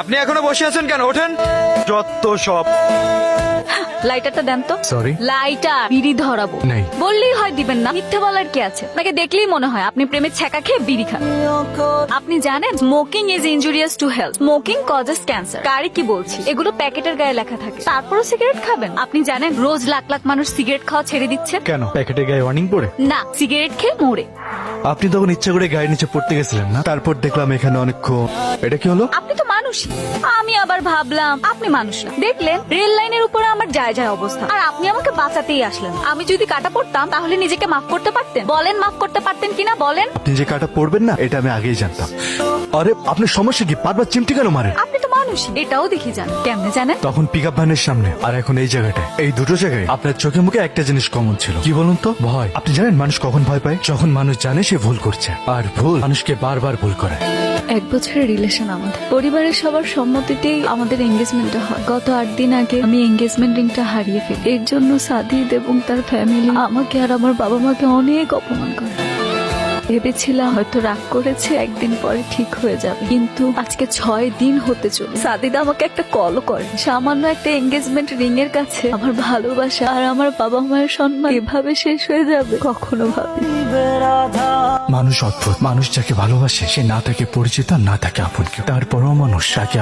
আপনি এখনো বসে আছেন কেন? ওঠেন। যত সব। লাইটারটা দেন তো। সরি। লাইটার, বিড়ি ধরাবো। নেই। বললেই হয় দিবেন না, মিথ্যে বলার কি আছে? আপনাকে দেখলেই মনে হয় আপনি প্রেমের ছ্যাঁকা খেয়ে বিড়ি খান। আপনি জানেন smoking is injurious to health, smoking causes cancer. কারে কি বলছি, এগুলো প্যাকেটের গায়ে লেখা থাকে, তারপরও সিগারেট খাবেন? আপনি জানেন রোজ লাখ লাখ মানুষ সিগারেট খাওয়া ছেড়ে দিচ্ছে? কেন? প্যাকেটের গায়ে ওয়ার্নিং পড়ে? না, সিগারেট খেয়ে মরে। আপনি তখন ইচ্ছা করে গায়ের নিচে পড়তে গেছিলেন না? তারপর দেখলাম এখানে অনেকক্ষণ। এটা কি হলো? আপনি তো মানুষই। আমি আবার ভাবলাম আপনি মানুষ না। দেখলেন রেল লাইনের উপরে আমার যায় যায় অবস্থা, আর আপনি আমাকে বাঁচাতেই আসলেন। আমি যদি কাটা পড়তাম তাহলে নিজেকে মাফ করতে পারতেন? বলেন মাফ করতে পারতেন কিনা বলেন। আপনি যে কাটা পড়বেন না এটা আমি আগেই জানতাম। আরে আপনার সমস্যা কি? বারবার চিমটি কেন মারেন? আপনি তো মানুষই, এটাও দেখি জানেন। কেমনে জানেন? তখন পিক আপ ভ্যানের সামনে আর এখন এই জায়গাটায়, এই দুটো জায়গায় আপনার চোখে মুখে একটা জিনিস কমন ছিল। কি বলুন তো? ভয়। আপনি জানেন মানুষ কখন ভয় পায়? যখন মানুষ জানে সে ভুল করছে, আর ভুল মানুষকে বারবার ভুল করে। 1 বছরের রিলেশন আমাদের, পরিবারের সবার সম্মতিতেই আমাদের এঙ্গেজমেন্টটা হয়। গত 8 দিন আগে আমি এঙ্গেজমেন্ট রিংটা হারিয়ে ফেলি। এর জন্য সাদিদ এবং তার ফ্যামিলি আমাকে আর আমার বাবা মাকে অনেক অপমান করে। ভেবেছিলাম হয়তো রাগ করেছে, একদিন পরে ঠিক হয়ে যাবে, কিন্তু আজকে 6 দিন হতে চলে সাদিদ আমাকে একটা কলও করে। সামান্য একটা এঙ্গেজমেন্ট রিং এর কাছে আমার ভালোবাসা আর আমার বাবা মায়ের সম্মান এভাবে শেষ হয়ে যাবে কখনো ভাবিনি। মানুষ অদ্ভুত। মানুষ যাকে ভালোবাসে সে না থাকে পরিচিত, না থাকে আপন কেউ। তারপরও মানুষ তাকে